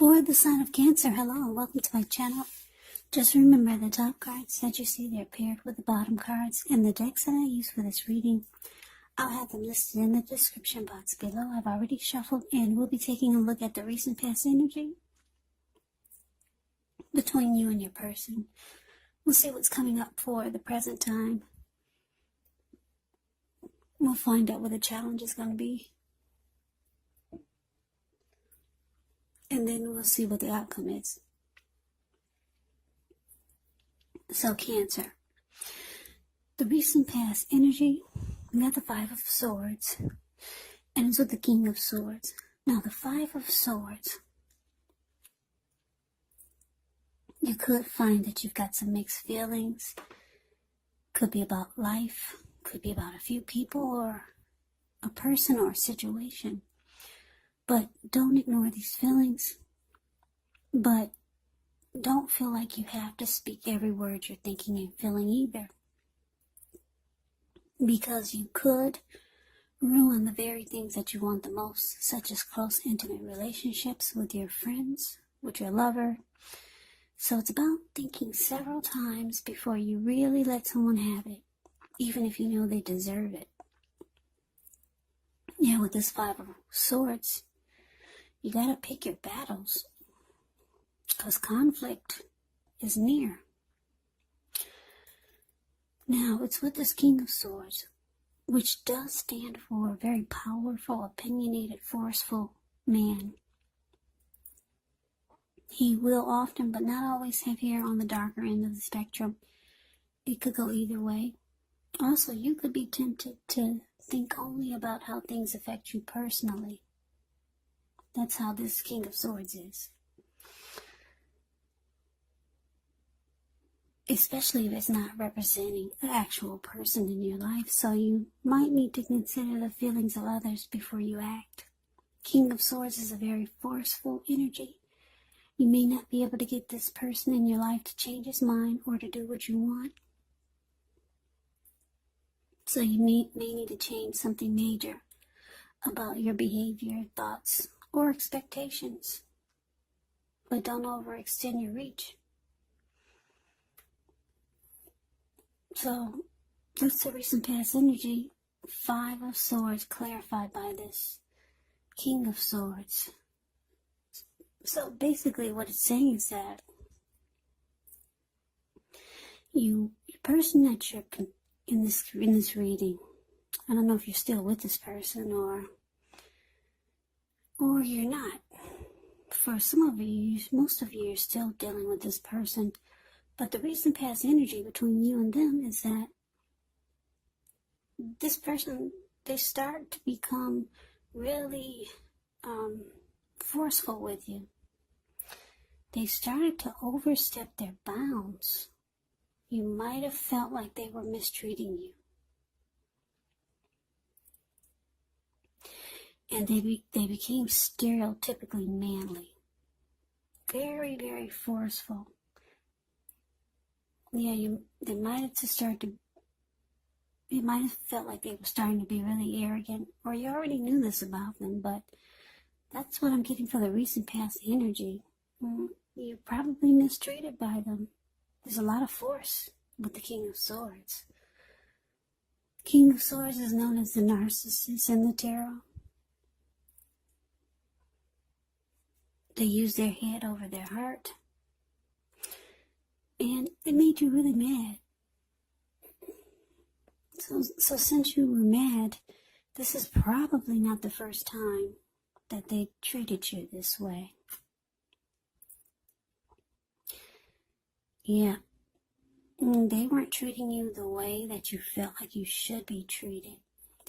For the sign of Cancer, hello and welcome to my channel. Just remember the top cards that you see, they're paired with the bottom cards, and the decks that I use for this reading, I'll have them listed in the description box below. I've already shuffled, and we'll be taking a look at the recent past energy between you and your person. We'll see what's coming up for the present time. We'll find out what the challenge is going to be. And then we'll see what the outcome is. So Cancer, the recent past energy, we got the Five of Swords, and it's with the King of Swords. Now the Five of Swords, you could find that you've got some mixed feelings. Could be about life, could be about a few people or a person or a situation. But don't ignore these feelings. But don't feel like you have to speak every word you're thinking and feeling either. Because you could ruin the very things that you want the most, such as close, intimate relationships with your friends, with your lover. So it's about thinking several times before you really let someone have it, even if you know they deserve it. Yeah, with this Five of Swords, you gotta pick your battles, because conflict is near. Now, it's with this King of Swords, which does stand for a very powerful, opinionated, forceful man. He will often, but not always, have hair on the darker end of the spectrum. It could go either way. Also, you could be tempted to think only about how things affect you personally. That's how this King of Swords is. Especially if it's not representing an actual person in your life. So you might need to consider the feelings of others before you act. King of Swords is a very forceful energy. You may not be able to get this person in your life to change his mind or to do what you want. So you may need to change something major about your behavior, thoughts, or expectations. But don't overextend your reach. So that's the recent past energy. Five of Swords clarified by this King of Swords. So basically what it's saying is that your person that you're in this reading, I don't know if you're still with this person or you're not. For some of you, most of you are still dealing with this person. But the recent past energy between you and them is that this person, they start to become really forceful with you. They started to overstep their bounds. You might have felt like they were mistreating you. And they became stereotypically manly. Very, very forceful. Yeah, they might have it might have felt like they were starting to be really arrogant, or you already knew this about them, but that's what I'm getting for the recent past energy. You're probably mistreated by them. There's a lot of force with the King of Swords. King of Swords is known as the Narcissist in the tarot. They use their head over their heart. And it made you really mad. So since you were mad, this is probably not the first time that they treated you this way. Yeah. They weren't treating you the way that you felt like you should be treated.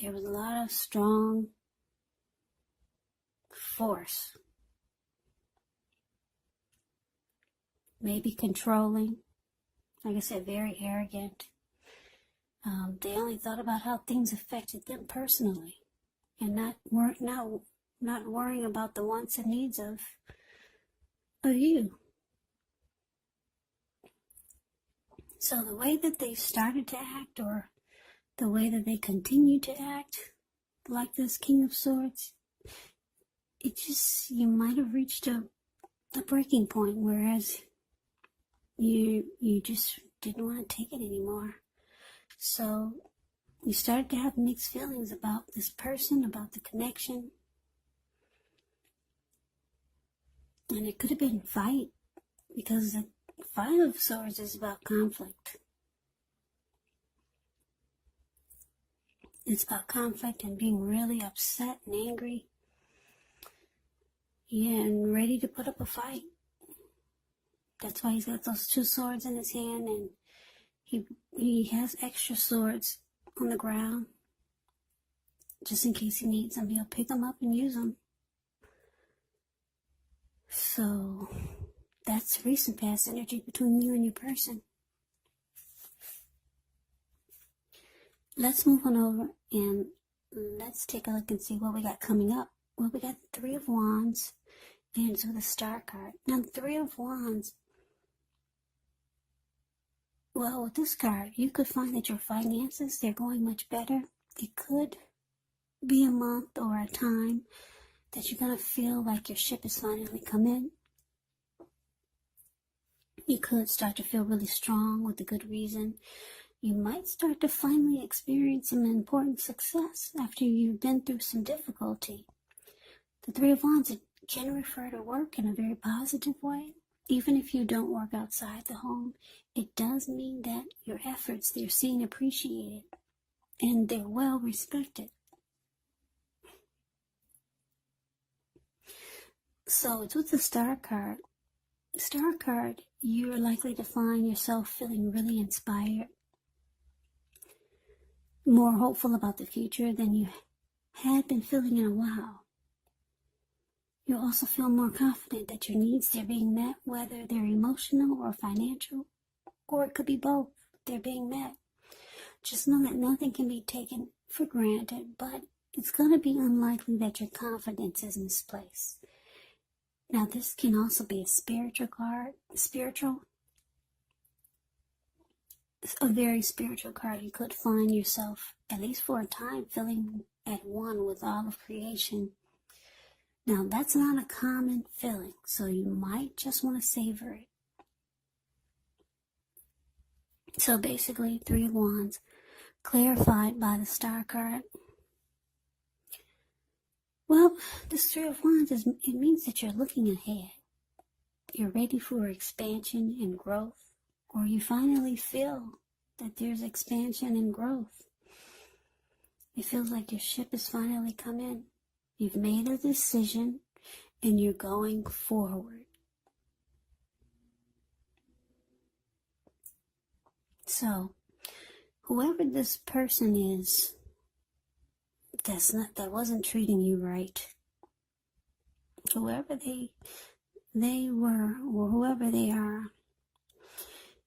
There was a lot of strong force. Maybe controlling. Like I said, very arrogant. They only thought about how things affected them personally, and not worrying about the wants and needs of you. So the way that they started to act, or the way that they continue to act, like this King of Swords, it just, you might have reached a a breaking point, whereas you just didn't want to take it anymore. So you started to have mixed feelings about this person, about the connection. And it could have been fight, because the Five of Swords is about conflict. It's about conflict and being really upset and angry. Yeah, and ready to put up a fight. That's why he's got those two swords in his hand, and he has extra swords on the ground, just in case he needs them. He'll pick them up and use them. So that's recent past energy between you and your person. Let's move on over and let's take a look and see what we got coming up. Well, we got the Three of Wands and so the Star card. Now, the Three of Wands, well, with this card, you could find that your finances, they're going much better. It could be a month or a time that you're going to feel like your ship has finally come in. You could start to feel really strong with a good reason. You might start to finally experience some important success after you've been through some difficulty. The Three of Wands, it can refer to work in a very positive way. Even if you don't work outside the home, it does mean that your efforts, they're seen appreciated and they're well respected. So it's with the Star card. Star card, you're likely to find yourself feeling really inspired, more hopeful about the future than you had been feeling in a while. You'll also feel more confident that your needs, they're being met, whether they're emotional or financial, or it could be both. They're being met. Just know that nothing can be taken for granted, but it's going to be unlikely that your confidence is misplaced. Now, this can also be a spiritual card. A very spiritual card. You could find yourself, at least for a time, feeling at one with all of creation. Now, that's not a common feeling, so you might just want to savor it. So basically, Three of Wands, clarified by the Star card. Well, this Three of Wands, it means that you're looking ahead. You're ready for expansion and growth, or you finally feel that there's expansion and growth. It feels like your ship has finally come in. You've made a decision and you're going forward. So, whoever this person is, that wasn't treating you right, whoever they were, or whoever they are,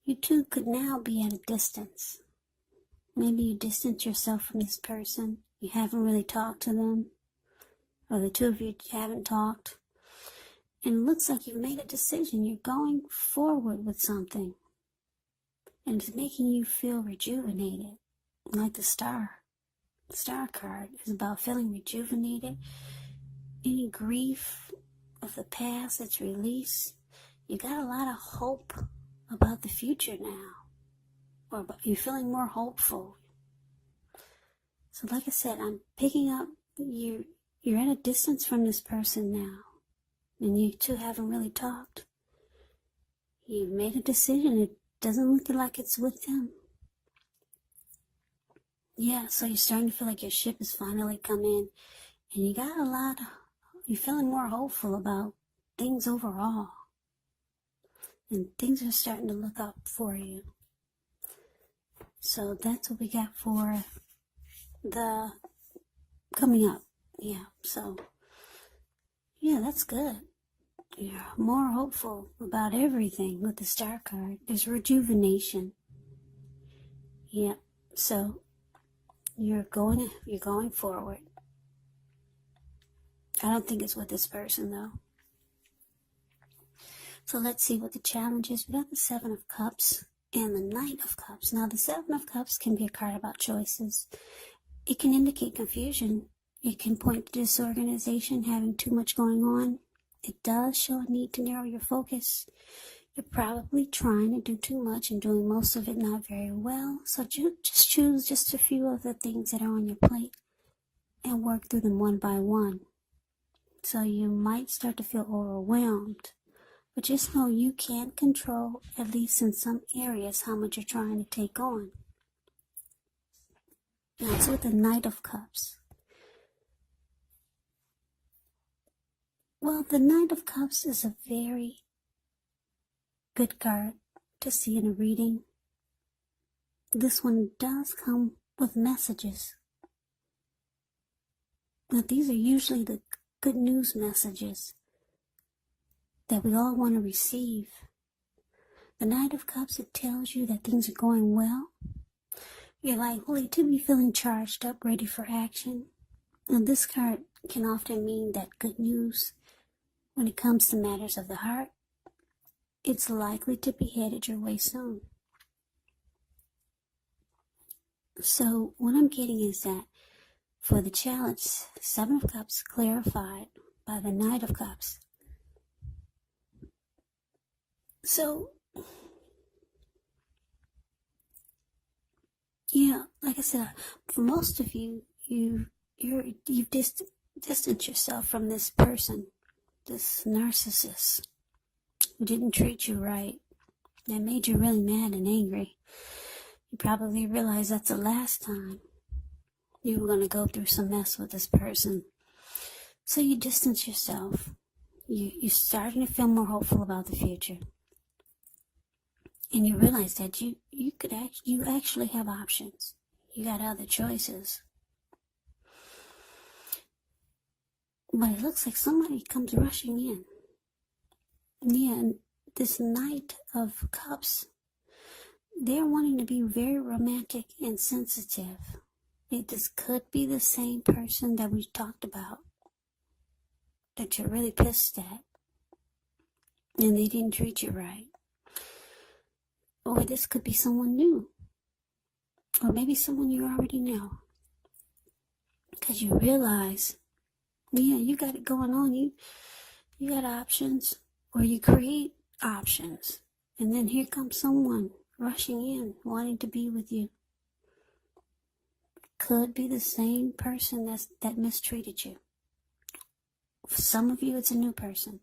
you two could now be at a distance. Maybe you distance yourself from this person. You haven't really talked to them, or the two of you haven't talked. And it looks like you've made a decision. You're going forward with something. And it's making you feel rejuvenated, like the Star. The Star card is about feeling rejuvenated. Any grief of the past that's released. You got a lot of hope about the future now. Or you're feeling more hopeful. So like I said, I'm picking up, you're at a distance from this person now. And you two haven't really talked. You've made a decision. It doesn't look like it's with them. Yeah, so you're starting to feel like your ship has finally come in. And you're feeling more hopeful about things overall. And things are starting to look up for you. So that's what we got for the coming up. Yeah, so, yeah, that's good. You're more hopeful about everything with the Star card. There's rejuvenation. Yeah, so you're going forward. I don't think it's with this person, though. So let's see what the challenge is. We got the Seven of Cups and the Knight of Cups. Now, the Seven of Cups can be a card about choices. It can indicate confusion. It can point to disorganization, having too much going on. It does show a need to narrow your focus. You're probably trying to do too much and doing most of it not very well. So just choose just a few of the things that are on your plate and work through them one by one. So you might start to feel overwhelmed. But just know you can't control, at least in some areas, how much you're trying to take on. Now it's with the Knight of Cups. Well, the Knight of Cups is a very good card to see in a reading. This one does come with messages. Now these are usually the good news messages that we all want to receive. The Knight of Cups, it tells you that things are going well. You're likely to be feeling charged up, ready for action. And this card can often mean that good news when it comes to matters of the heart. It's likely to be headed your way soon. So what I'm getting is that for the challenge, 7 of Cups clarified by the Knight of Cups. So, yeah, like I said, for most of you, you've distanced yourself from this person, this narcissist, who didn't treat you right, that made you really mad and angry. You probably realize that's the last time you were going to go through some mess with this person. So you distance yourself. You're starting to feel more hopeful about the future. And you realize that you actually have options. You got other choices. But it looks like somebody comes rushing in. Yeah, and this Knight of Cups, they're wanting to be very romantic and sensitive. This could be the same person that we talked about, that you're really pissed at, and they didn't treat you right. Or this could be someone new. Or maybe someone you already know. Because you realize, yeah, you got it going on. You got options. Or you create options. And then here comes someone rushing in, wanting to be with you. Could be the same person that mistreated you. For some of you, it's a new person.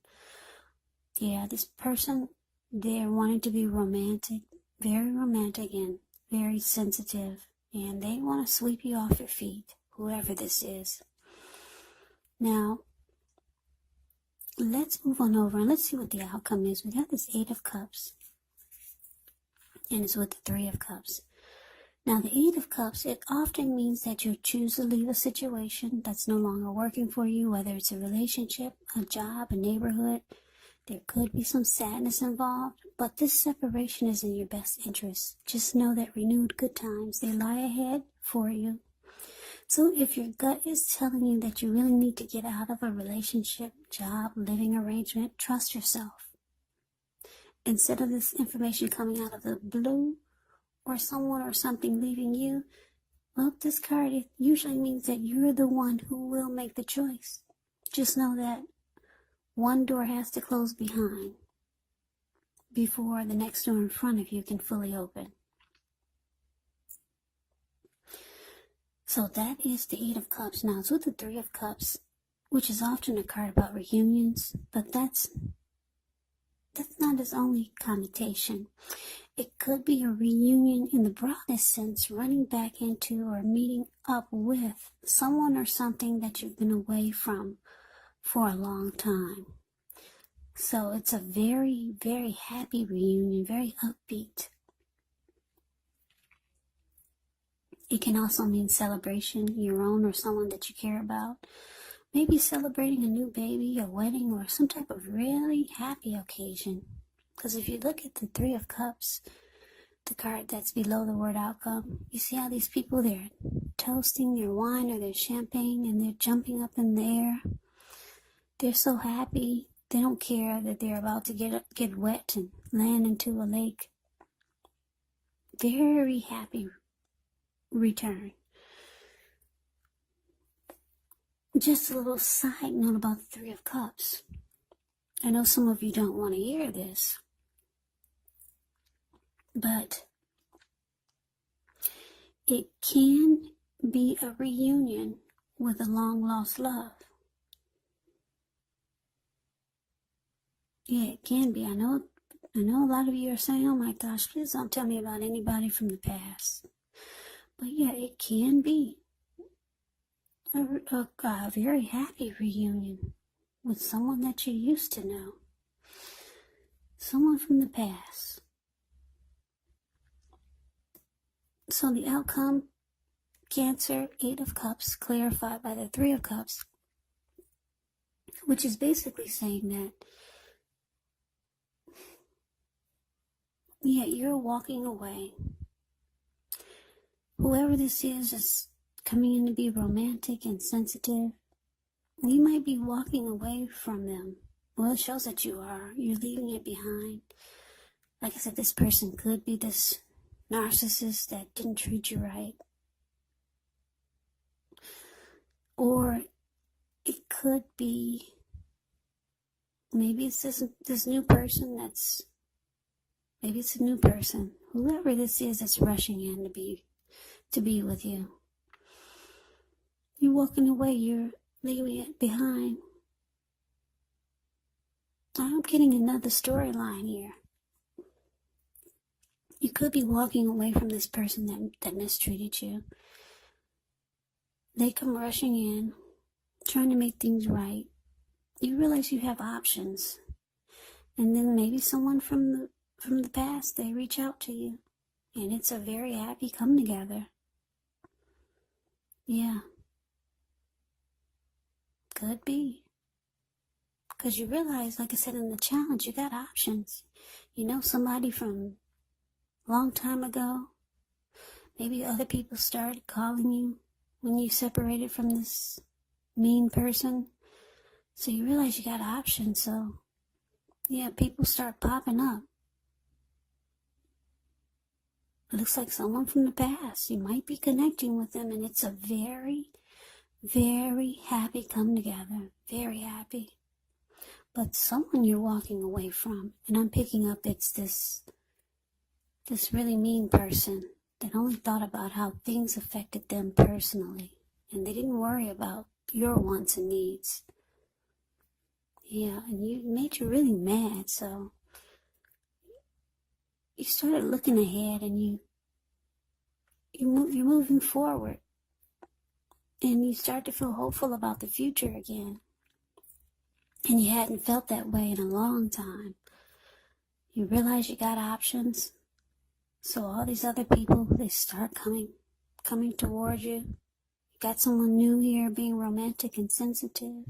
Yeah, this person, they're wanting to be romantic. Very romantic and very sensitive, and they want to sweep you off your feet, whoever this is. Now, let's move on over and let's see what the outcome is. We got this 8 of Cups, and it's with the 3 of Cups. Now, the 8 of Cups, it often means that you choose to leave a situation that's no longer working for you, whether it's a relationship, a job, a neighborhood. There could be some sadness involved, but this separation is in your best interest. Just know that renewed good times, they lie ahead for you. So if your gut is telling you that you really need to get out of a relationship, job, living arrangement, trust yourself. Instead of this information coming out of the blue, or someone or something leaving you, well, this card, it usually means that you're the one who will make the choice. Just know that one door has to close behind before the next door in front of you can fully open. So that is the 8 of Cups. Now it's with the 3 of Cups, which is often a card about reunions, but that's not its only connotation. It could be a reunion in the broadest sense, running back into or meeting up with someone or something that you've been away from for a long time. So it's a very, very happy reunion, very upbeat. It can also mean celebration, your own or someone that you care about. Maybe celebrating a new baby, a wedding, or some type of really happy occasion. Because if you look at the 3 of Cups, the card that's below the word outcome, you see how these people, they're toasting their wine or their champagne and they're jumping up in the air. They're so happy. They don't care that they're about to get wet and land into a lake. Very happy return. Just a little side note about the 3 of Cups. I know some of you don't want to hear this, but it can be a reunion with a long-lost love. Yeah, it can be. I know a lot of you are saying, oh my gosh, please don't tell me about anybody from the past. But yeah, it can be a very happy reunion with someone that you used to know. Someone from the past. So the outcome, Cancer, 8 of Cups, clarified by the 3 of Cups, which is basically saying that, yeah, you're walking away. Whoever this is coming in to be romantic and sensitive. You might be walking away from them. Well, it shows that you are. You're leaving it behind. Like I said, this person could be this narcissist that didn't treat you right. Or it could be, maybe it's this new person maybe it's a new person. Whoever this is that's rushing in to be with you. You're walking away, you're leaving it behind. I'm getting another storyline here. You could be walking away from this person that mistreated you. They come rushing in, trying to make things right. You realize you have options. And then maybe someone from the past, they reach out to you. And it's a very happy come together. Yeah. Could be. Because you realize, like I said in the challenge, you got options. You know somebody from a long time ago. Maybe other people started calling you when you separated from this mean person. So you realize you got options. So, yeah, people start popping up. It looks like someone from the past. You might be connecting with them, and it's a very, very happy come together. Very happy. But someone you're walking away from, and I'm picking up it's this really mean person that only thought about how things affected them personally, and they didn't worry about your wants and needs. Yeah, and it made you really mad, so you started looking ahead, and you're moving forward, and you start to feel hopeful about the future again. And you hadn't felt that way in a long time. You realize you got options. So all these other people, they start coming towards you. You got someone new here being romantic and sensitive.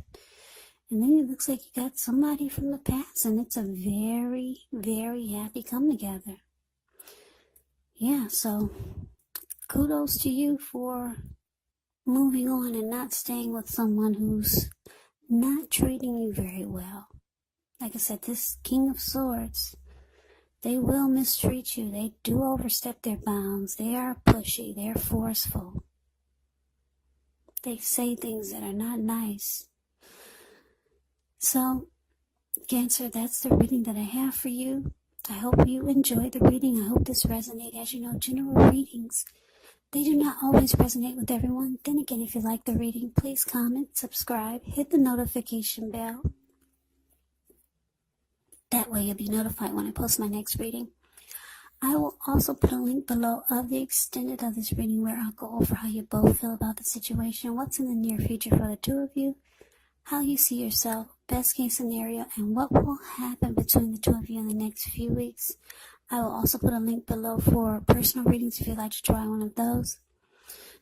And then it looks like you got somebody from the past, and it's a very, very happy come together. Yeah, so kudos to you for moving on and not staying with someone who's not treating you very well. Like I said, this King of Swords, they will mistreat you. They do overstep their bounds. They are pushy. They're forceful. They say things that are not nice. So, Cancer, that's the reading that I have for you. I hope you enjoyed the reading. I hope this resonated. As you know, general readings, they do not always resonate with everyone. Then again, if you like the reading, please comment, subscribe, hit the notification bell. That way you'll be notified when I post my next reading. I will also put a link below of the extended of this reading where I'll go over how you both feel about the situation, what's in the near future for the two of you, how you see yourself, best case scenario, and what will happen between the two of you in the next few weeks. I will also put a link below for personal readings if you'd like to try one of those.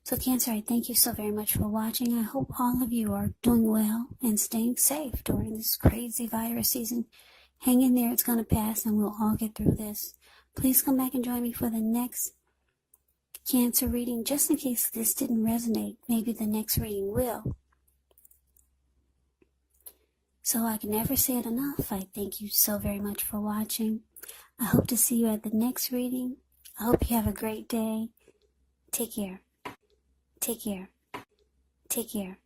So Cancer, I thank you so very much for watching. I hope all of you are doing well and staying safe during this crazy virus season. Hang in there, it's going to pass, and we'll all get through this. Please come back and join me for the next Cancer reading, just in case this didn't resonate. Maybe the next reading will. So I can never say it enough. I thank you so very much for watching. I hope to see you at the next reading. I hope you have a great day. Take care. Take care. Take care.